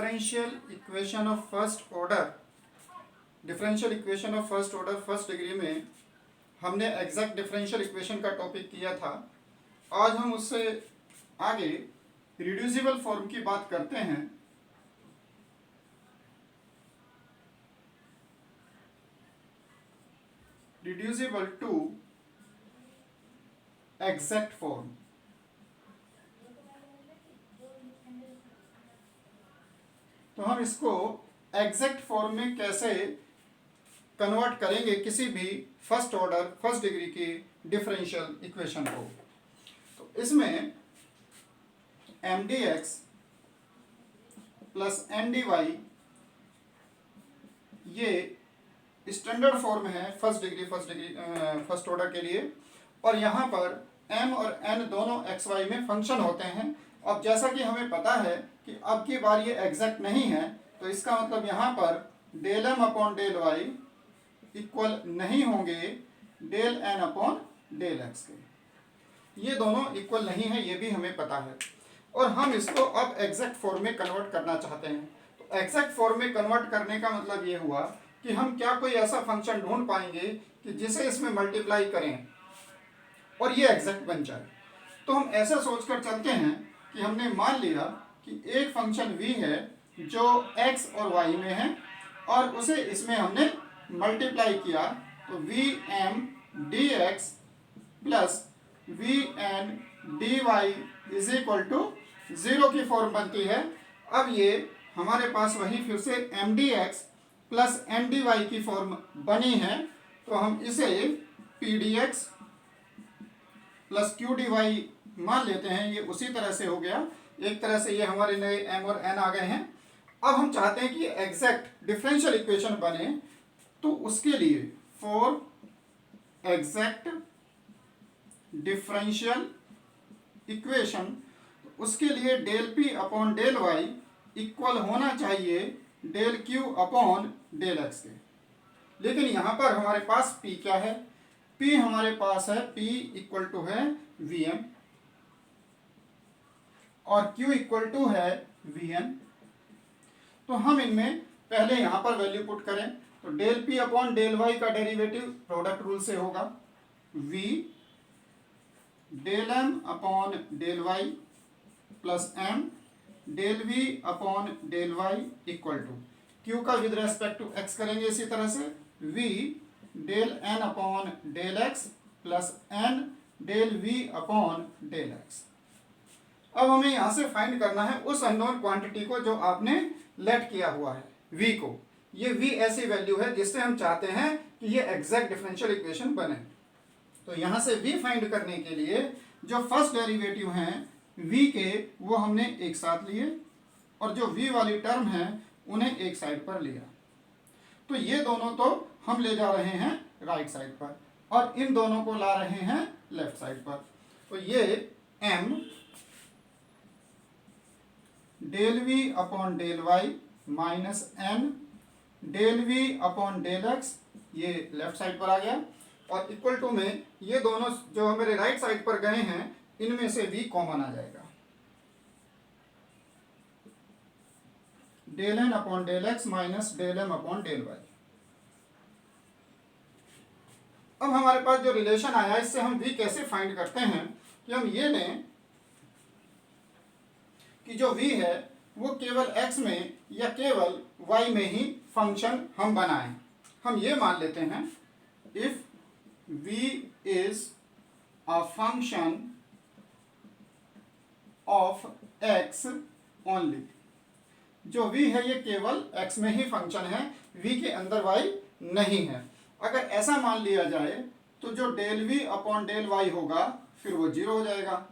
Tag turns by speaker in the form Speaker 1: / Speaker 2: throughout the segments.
Speaker 1: Differential equation of first order first degree में हमने exact differential equation का topic किया था। आज हम उससे आगे रिड्यूसिबल फॉर्म की बात करते हैं। Reducible to exact form. तो हम इसको एग्जैक्ट फॉर्म में कैसे कन्वर्ट करेंगे किसी भी फर्स्ट ऑर्डर फर्स्ट डिग्री की डिफरेंशियल इक्वेशन को। तो इसमें M D X plus N D Y ये स्टैंडर्ड फॉर्म है फर्स्ट ऑर्डर के लिए, और यहाँ पर m और n दोनों एक्स वाई में फंक्शन होते हैं। अब जैसा कि हमें पता है कि अब की बार ये एग्जैक्ट नहीं है, तो इसका मतलब यहाँ पर del m upon del Y equal नहीं होंगे del n upon del X के। ये दोनों इक्वल नहीं है, ये भी हमें पता है, और हम इसको अब एग्जैक्ट फॉर्म में कन्वर्ट करना चाहते हैं। तो एग्जैक्ट फॉर्म में कन्वर्ट करने का मतलब ये हुआ कि हम क्या कोई ऐसा फंक्शन ढूंढ पाएंगे कि जिसे इसमें मल्टीप्लाई करें और ये एग्जैक्ट बन जाए। तो हम ऐसा सोचकर चलते हैं कि हमने मान लिया कि एक फंक्शन v है जो x और y में है, और उसे इसमें हमने मल्टीप्लाई किया, तो V M D X plus V N D Y is equal to 0 की फॉर्म बनती है। अब ये हमारे पास वही फिर से M D X plus N D Y की फॉर्म बनी है, तो हम इसे P D X plus Q D Y मान लेते हैं। ये उसी तरह से हो गया, एक तरह से ये हमारे नए एम और एन आ गए हैं। अब हम चाहते हैं कि एग्जैक्ट डिफरेंशियल इक्वेशन बने, तो उसके लिए फॉर एग्जैक्ट डिफरेंशियल इक्वेशन उसके लिए del P upon del Y equal होना चाहिए del Q upon del X के। लेकिन यहाँ पर हमारे पास p क्या है? p हमारे पास है p इक्वल टू है वी एम और q इक्वल टू है वी एन। तो हम इनमें पहले यहाँ पर वैल्यू पुट करें, तो del p upon del Y का डेरिवेटिव प्रोडक्ट रूल से होगा v del m upon del Y plus m del v upon del Y equal to q का विद रेस्पेक्ट टू x करेंगे इसी तरह से v del n upon del x plus n del v upon del x। अब हमें यहाँ से find करना है उस अननोन क्वांटिटी को जो आपने लेट किया हुआ है v को। ये v ऐसी वैल्यू है जिससे हम चाहते हैं कि ये एग्जैक्ट डिफरेंशियल इक्वेशन बने। तो यहाँ से v फाइंड करने के लिए जो फर्स्ट डेरिवेटिव हैं v के वो हमने एक साथ लिए, और जो v वाली टर्म है उन्हें एक साइड पर लिया। तो ये दोनों तो हम ले जा रहे हैं राइट साइड पर, और इन दोनों को ला रहे हैं लेफ्ट साइड पर। तो ये m del v upon del Y minus n del v upon del x ये लेफ्ट साइड पर आ गया, और इक्वल टू में ये दोनों जो हमारे राइट साइड पर गए हैं इनमें से v कॉमन आ जाएगा। Del n upon del x minus del m upon del y। अब हमारे पास जो रिलेशन आया इससे हम v कैसे फाइंड करते हैं कि हम ये लें कि जो v है वो केवल x में या केवल y में ही फंक्शन हम बनाएं। हम ये मान लेते हैं if v is a function of x only. जो v है ये केवल x में ही फंक्शन है, v के अंदर y नहीं है। अगर ऐसा मान लिया जाए तो जो del v upon del y होगा फिर वो 0 हो जाएगा,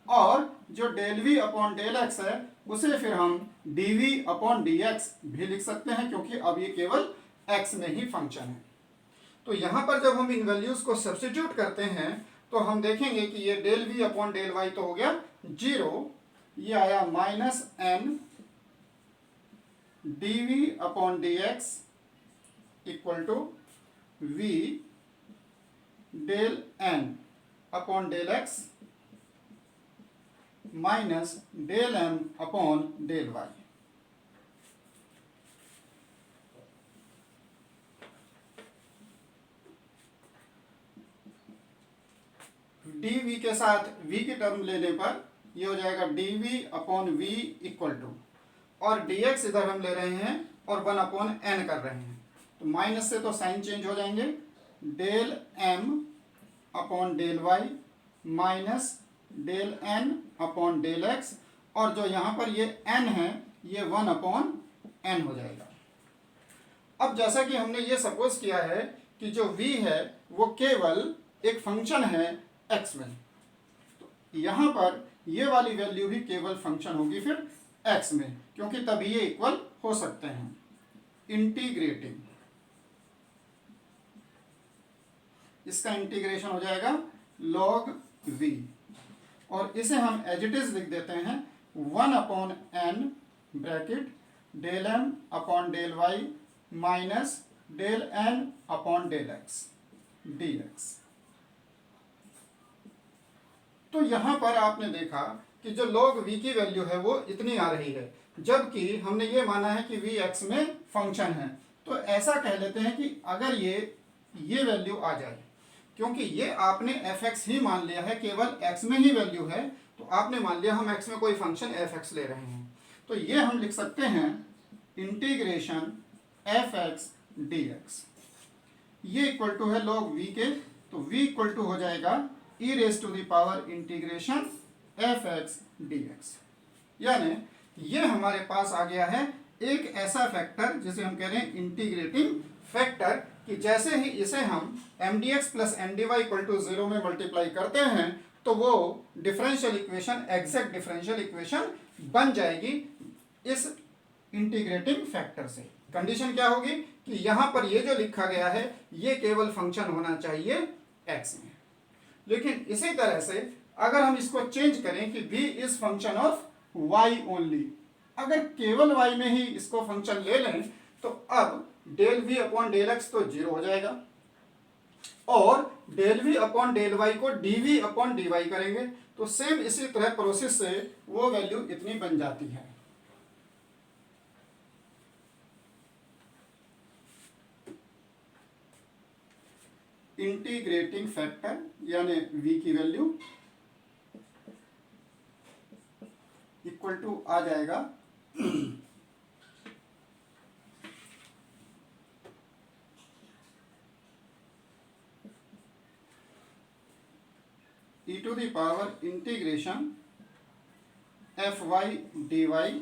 Speaker 1: और जो del v upon del x है उसे फिर हम dv अपॉन dx भी लिख सकते हैं, क्योंकि अब ये केवल x में ही फंक्शन है। तो यहाँ पर जब हम इन वैल्यूज को सब्स्टिट्यूट करते हैं तो हम देखेंगे कि ये del v upon del y तो हो गया 0, ये आया minus n dv upon dx equal to v del n upon del x minus del M upon del Y. D V के साथ v की टर्म लेने पर ये हो जाएगा D V upon V equal to, और dx इधर हम ले रहे हैं और 1 अपॉन एन कर रहे हैं, तो माइनस से तो साइन चेंज हो जाएंगे, del M upon del Y minus del N upon del X, और जो यहाँ पर ये n है ये 1 अपॉन एन हो जाएगा। अब जैसा कि हमने ये सपोज किया है कि जो v है वो केवल एक फंक्शन है x में, तो यहाँ पर ये वाली वैल्यू भी केवल फंक्शन होगी फिर x में, क्योंकि तभी ये इक्वल हो सकते हैं। इंटीग्रेटिंग, इसका इंटीग्रेशन हो जाएगा log v, और इसे हम एज इट इज लिख देते हैं 1 upon N bracket del M upon del Y minus del N upon del X D X. तो यहां पर आपने देखा कि जो log v की वैल्यू है वो इतनी आ रही है, जबकि हमने ये माना है कि v x में फंक्शन है। तो ऐसा कह लेते हैं कि अगर ये वैल्यू आ जाए, क्योंकि ये आपने fx ही मान लिया है, केवल x में ही वैल्यू है, तो आपने मान लिया हम x में कोई फंक्शन fx ले रहे हैं, तो ये हम लिख सकते हैं इंटीग्रेशन fx dx, ये इक्वल टू है log v के, तो v इक्वल टू हो जाएगा e raise to the power integration fx dx। यानी ये हमारे पास आ गया है एक ऐसा फैक्टर जिसे हम कह रहे हैं इंटीग्रेटिंग फैक्टर, कि जैसे ही इसे हम mdx plus mdy equal to 0 में मल्टीप्लाई करते हैं तो वो differential equation exact differential equation बन जाएगी इस इंटीग्रेटिंग फैक्टर से। कंडीशन क्या होगी कि यहाँ पर ये जो लिखा गया है ये केवल फंक्शन होना चाहिए x में, लेकिन इसी तरह से अगर हम इसको चेंज करें कि v is function of y only, अगर केवल y में ही इसको फंक्शन ले लें तो अब del v upon del X तो 0 हो जाएगा, और del v upon del y को dv अपॉन dy करेंगे तो सेम इसी तरह प्रोसेस से वो वैल्यू इतनी बन जाती है। इंटीग्रेटिंग फैक्टर यानी v की वैल्यू इक्वल टू आ जाएगा e to the power integration F Y D Y,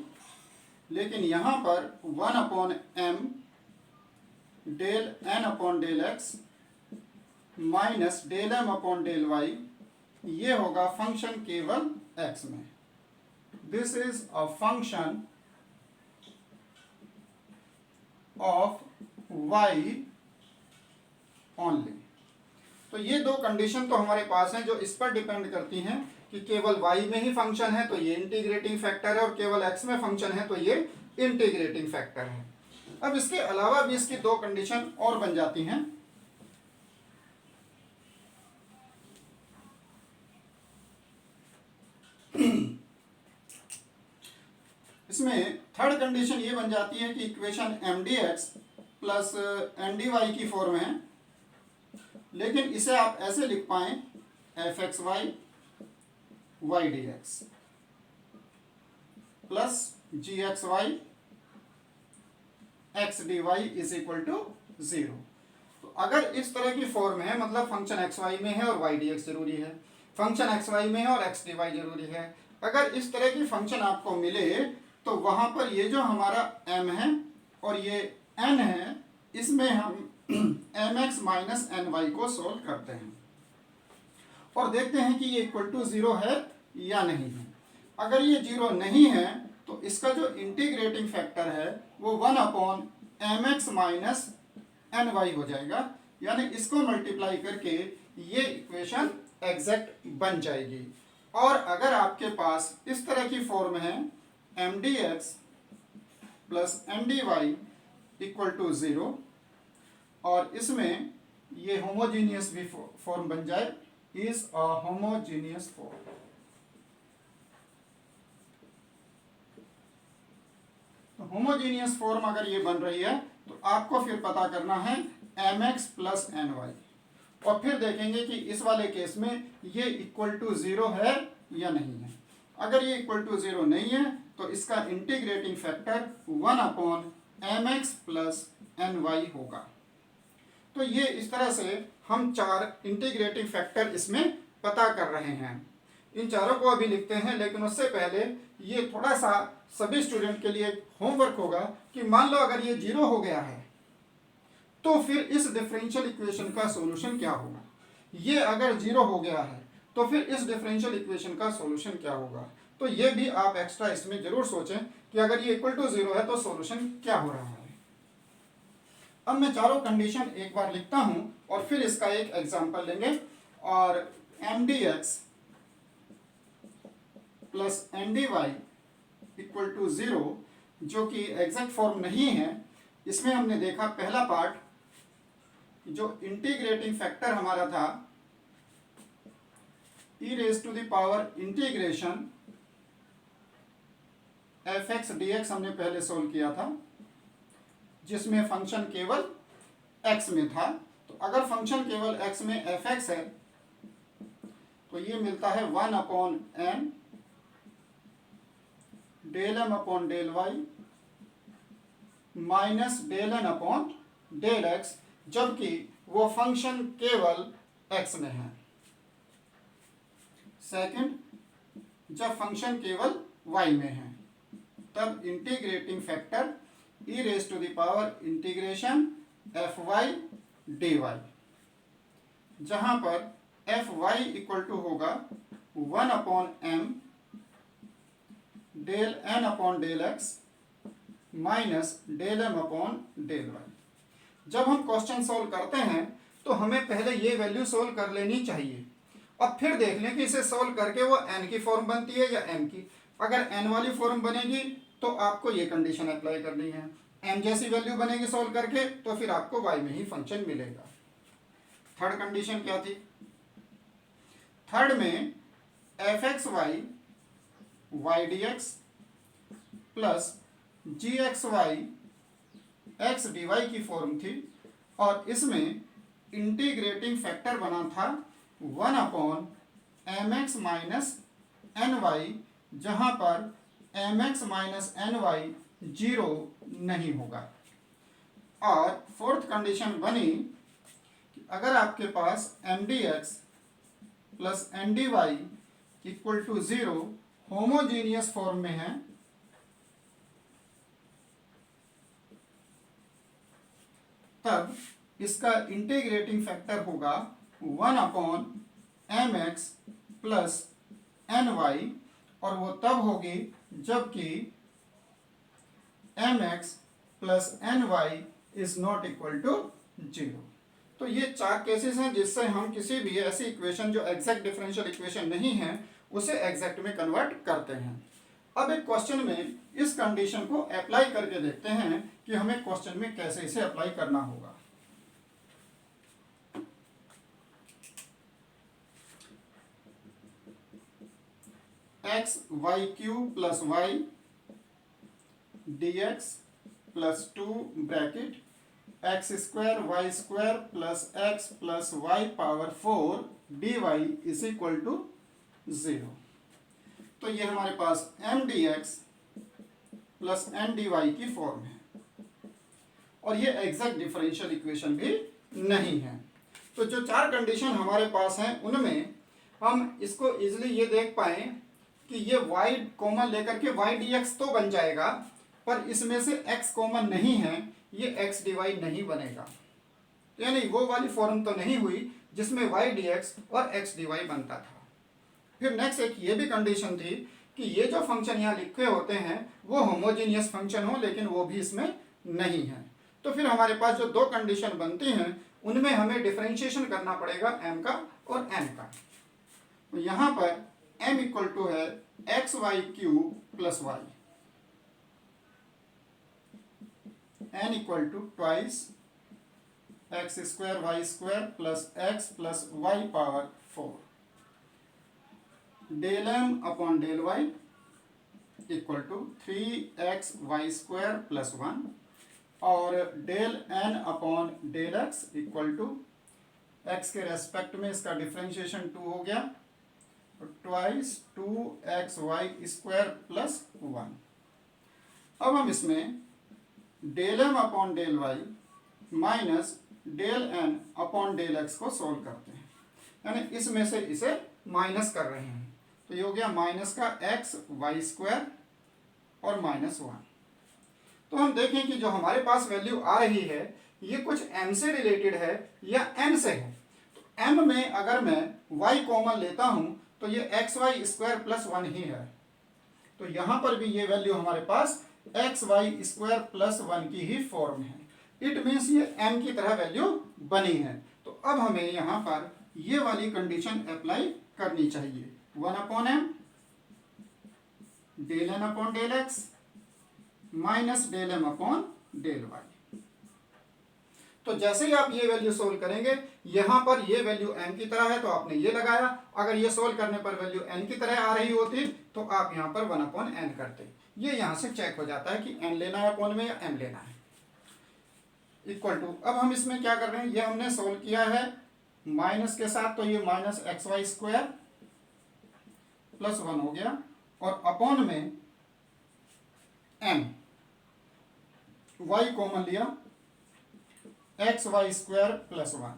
Speaker 1: लेकिन यहाँ पर 1 upon M del N upon del X minus del M upon del Y, ये होगा फंक्शन केवल x में। This is a function of y only. तो ये दो कंडीशन तो हमारे पास हैं जो इस पर डिपेंड करती हैं कि केवल y में ही फंक्शन है तो ये इंटीग्रेटिंग फैक्टर है, और केवल x में फंक्शन है तो ये इंटीग्रेटिंग फैक्टर है। अब इसके अलावा भी इसकी दो कंडीशन और बन जाती हैं। इसमें थर्ड कंडीशन ये बन जाती है कि इक्वेशन mdx प्लस mdy की फॉर्म है, लेकिन इसे आप ऐसे लिख पाएं fxy y dx plus gxy x dy is equal to 0। तो अगर इस तरह की फॉर्म है, मतलब फंक्शन xy में है और y dx जरूरी है, फंक्शन xy में है और x dy जरूरी है, अगर इस तरह की फंक्शन आपको मिले तो वहां पर ये जो हमारा m है और ये n है, इसमें हम mx माइनस ny को सोल्व करते हैं और देखते हैं कि ये इक्वल टू 0 है या नहीं है। अगर ये 0 नहीं है तो इसका जो इंटीग्रेटिंग फैक्टर है वो 1 अपॉन mx माइनस ny हो जाएगा, यानी इसको मल्टीप्लाई करके ये इक्वेशन एग्जैक्ट बन जाएगी। और अगर आपके पास इस तरह की फॉर्म है mdx plus mdy equal to 0 और इसमें ये होमोजीनियस भी फॉर्म बन जाए, is a homogeneous form. Homogeneous form अगर ये बन रही है तो आपको फिर पता करना है mx प्लस ny, और फिर देखेंगे कि इस वाले केस में ये इक्वल टू 0 है या नहीं है। अगर ये इक्वल टू 0 नहीं है तो इसका integrating factor 1/mx plus ny होगा। तो ये इस तरह से हम 4 इंटीग्रेटिंग फैक्टर इसमें पता कर रहे हैं। इन चारों को अभी लिखते हैं, लेकिन उससे पहले ये थोड़ा सा सभी स्टूडेंट के लिए होमवर्क होगा कि मान लो अगर ये 0 हो गया है तो फिर इस डिफरेंशियल इक्वेशन का सॉल्यूशन क्या होगा। ये अगर 0 हो गया है तो फिर इस डिफरेंशियल इक्वेशन का सॉल्यूशन क्या होगा। तो ये भी आप एक्स्ट्रा इसमें जरूर सोचें कि अगर ये इक्वल टू 0 है तो सॉल्यूशन क्या हो रहा है। अब मैं चारों कंडीशन एक बार लिखता हूं और फिर इसका एक एग्जांपल लेंगे। और mdx plus mdy equal to 0 जो कि एग्जैक्ट फॉर्म नहीं है, इसमें हमने देखा पहला पार्ट जो इंटीग्रेटिंग फैक्टर हमारा था e raise to the power integration fx dx हमने पहले सोल्व किया था, जिसमें फंक्शन केवल x में था। तो अगर फंक्शन केवल x में fx है तो ये मिलता है 1/n del m upon del Y minus del n upon del x, जबकि वो फंक्शन केवल x में है। सेकंड, जब फंक्शन केवल y में है तब integrating factor e raise to the power integration fy dy, जहां पर fy इक्वल टू होगा 1/m del n upon del x minus del m upon del y। जब हम क्वेश्चन सोल्व करते हैं तो हमें पहले ये वैल्यू सोल्व कर लेनी चाहिए और फिर देख लें कि इसे सोल्व करके वो n की फॉर्म बनती है या m की। अगर n वाली फॉर्म बनेगी तो आपको ये कंडीशन अप्लाई करनी है, m जैसी वैल्यू बनेगी सोल्व करके तो फिर आपको y में ही फंक्शन मिलेगा। थर्ड कंडीशन क्या थी? थर्ड में fxy y dx plus gxy x dy की फॉर्म थी, और इसमें इंटीग्रेटिंग फैक्टर बना था 1/mx माइनस ny, जहां पर mx माइनस ny 0 नहीं होगा। और फोर्थ कंडीशन बनी कि अगर आपके पास mdx plus mdy equal to 0 homogeneous form में है तब इसका इंटीग्रेटिंग फैक्टर होगा 1/mx प्लस ny, और वो तब होगी जबकि mx plus ny is not equal to 0। तो ये 4 केसेस हैं जिससे हम किसी भी ऐसी इक्वेशन जो एग्जैक्ट डिफरेंशियल इक्वेशन नहीं है उसे एग्जैक्ट में कन्वर्ट करते हैं। अब एक क्वेश्चन में इस कंडीशन को अप्लाई करके देखते हैं कि हमें क्वेश्चन में कैसे इसे अप्लाई करना होगा। X y cube plus y dx plus 2 bracket x square y square plus x plus y power 4 dy is equal to 0। तो ये हमारे पास mdx प्लस mdy की फॉर्म है, और ये एग्जैक्ट डिफरेंशियल इक्वेशन भी नहीं है। तो जो 4 कंडीशन हमारे पास हैं उनमें हम इसको इजीली ये देख पाए कि ये y कॉमन लेकर के y dx तो बन जाएगा, पर इसमें से x कॉमन नहीं है, ये x dy नहीं बनेगा। यानी वो वाली फॉर्म तो नहीं हुई जिसमें y dx और x dy बनता था। फिर नेक्स्ट एक ये भी कंडीशन थी कि ये जो फंक्शन यहाँ लिखे होते हैं वो होमोजीनियस फंक्शन हो, लेकिन वो भी इसमें नहीं है। तो फिर हमारे पास जो 2 कंडीशन बनती हैं उनमें हमें डिफरेंशिएशन करना पड़ेगा m का और n का। तो यहाँ पर m इक्वल टू है x y cube plus y, n equal to twice x square y square plus x plus y power 4 del m upon del y equal to 3xy² plus 1 और del n upon del x equal to x के respect में इसका differentiation 2 हो गया, twice 2xy² plus 1। अब हम इसमें del m upon del y minus del n upon del x को सोल्व करते हैं, यानी इसमें से इसे माइनस कर रहे हैं। तो ये हो गया माइनस का xy² और माइनस 1। तो हम देखें कि जो हमारे पास वैल्यू आ रही है ये कुछ m से रिलेटेड है या n से है। तो m में अगर मैं y कॉमन लेता हूं तो ये xy² प्लस 1 ही है। तो यहां पर भी ये वैल्यू हमारे पास xy² प्लस 1 की ही फॉर्म है। इट मीन्स ये m की तरह वैल्यू बनी है। तो अब हमें यहाँ पर ये वाली कंडीशन अप्लाई करनी चाहिए, 1/m del n upon del x minus del m upon del y। तो जैसे ही आप ये वैल्यू सोल्व करेंगे, यहाँ पर ये वैल्यू m की तरह है तो आपने ये लगाया, अगर ये सोल्व करने पर वैल्यू n की तरह आ रही होती तो आप यहाँ पर 1/n करते। ये यहाँ से चेक हो जाता है कि n लेना है अपॉन में या m लेना है। इक्वल टू, अब हम इसमें क्या कर रहे हैं, ये हमने सोल्व किया है माइनस के साथ, तो ये माइनस xy² प्लस 1 हो गया और अपॉन में m, y कॉमन लिया xy² प्लस 1,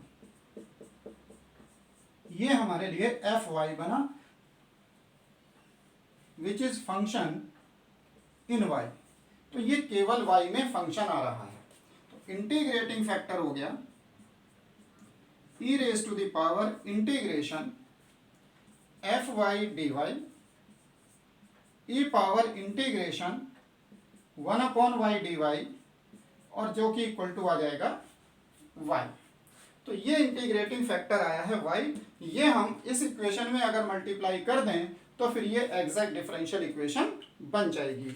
Speaker 1: ये हमारे लिए fy बना which is function in y। तो ये केवल y में फंक्शन आ रहा है। तो इंटीग्रेटिंग फैक्टर हो गया e raise to the power integration fy dy e power integration 1/y dy और जो कि इक्वल टू आ जाएगा y। तो ये इंटीग्रेटिंग फैक्टर आया है y। ये हम इस इक्वेशन में अगर मल्टीप्लाई कर दें तो फिर ये एग्जैक्ट डिफरेंशियल इक्वेशन बन जाएगी।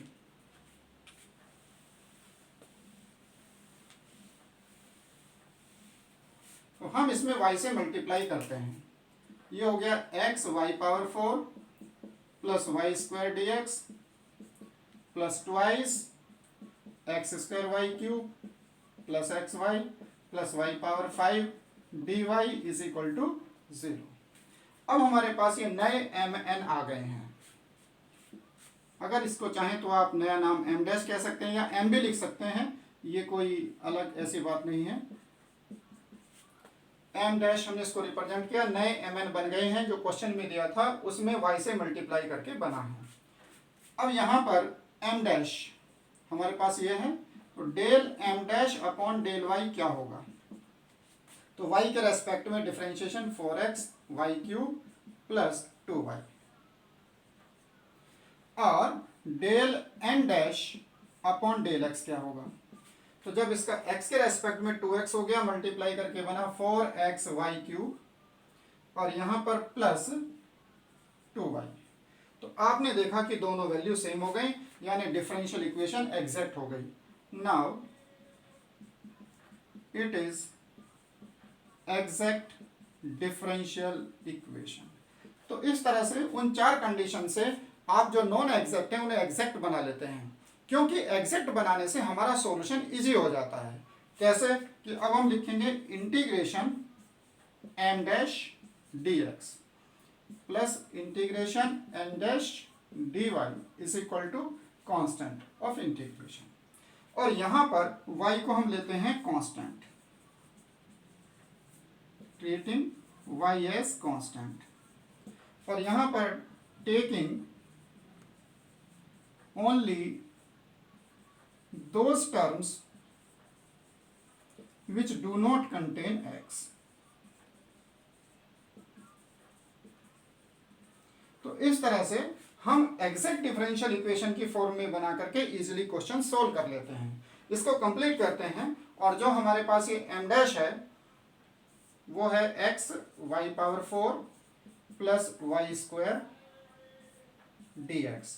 Speaker 1: तो हम इसमें y से मल्टीप्लाई करते हैं, ये हो गया xy⁴ plus y² dx plus twice x² plus xy plus y⁵ dy is equal to 0। अब हमारे पास ये नए mn आ गए हैं। अगर इसको चाहें तो आप नया नाम m डैश कह सकते हैं या m भी लिख सकते हैं, ये कोई अलग ऐसी बात नहीं है। m डैश हमने इसको रिप्रेजेंट किया, नए mn बन गए हैं, जो क्वेश्चन में दिया था उसमें y से मल्टीप्लाई करके बना है। अब यहाँ पर m डैश हमारे पास ये है, तो del m dash upon del y क्या होगा, तो y के रेस्पेक्ट में डिफरेंशिएशन 4xy³ प्लस 2y और del n dash upon del x क्या होगा। तो जब इसका x के रेस्पेक्ट में 2x हो गया, मल्टीप्लाई करके बना 4xy³ और यहाँ पर प्लस 2y। तो आपने देखा कि दोनों वैल्यू सेम हो गई, यानी डिफरेंशियल इक्वेशन एग्जैक्ट हो गई। Now it is exact differential equation. तो इस तरह से उन चार कंडीशन से आप जो नॉन एग्जैक्ट हैं उन्हें एग्जैक्ट बना लेते हैं, क्योंकि एग्जैक्ट बनाने से हमारा सॉल्यूशन इजी हो जाता है। कैसे कि अब हम लिखेंगे integration m dash dx plus integration n dash dy is equal to constant of integration, और यहां पर y को हम लेते हैं constant, treating y as constant, और यहां पर taking only those terms which do not contain x। तो इस तरह से हम एग्जैक्ट डिफरेंशियल इक्वेशन की फॉर्म में बना करके इजीली क्वेश्चन सोल्व कर लेते हैं। इसको कंप्लीट करते हैं, और जो हमारे पास ये m डैश है वो है xy⁴ plus y² dx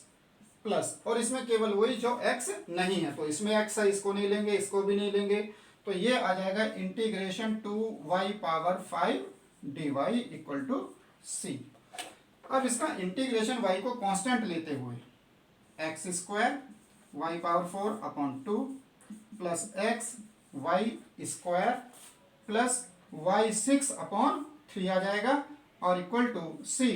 Speaker 1: plus, और इसमें केवल वही जो x नहीं है, तो इसमें x है, इसको नहीं लेंगे, इसको भी नहीं लेंगे, तो ये आ जाएगा integration 2y⁵ dy equal to c। अब इसका इंटीग्रेशन y को कांस्टेंट लेते हुए x square y power 4 upon 2 plus x y square plus y 6 upon 3 आ जाएगा और equal to c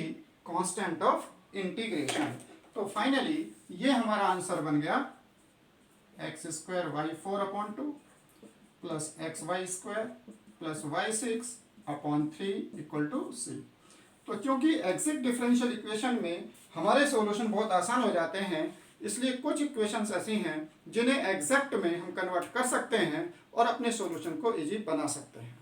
Speaker 1: constant of integration. तो फाइनली ये हमारा आंसर बन गया x square y 4 upon 2 plus x y square plus y 6 upon 3 equal to c. तो क्योंकि एग्जैक्ट डिफरेंशियल इक्वेशन में हमारे सॉल्यूशन बहुत आसान हो जाते हैं, इसलिए कुछ इक्वेशंस ऐसी हैं जिन्हें एग्जैक्ट में हम कन्वर्ट कर सकते हैं और अपने सॉल्यूशन को इजी बना सकते हैं।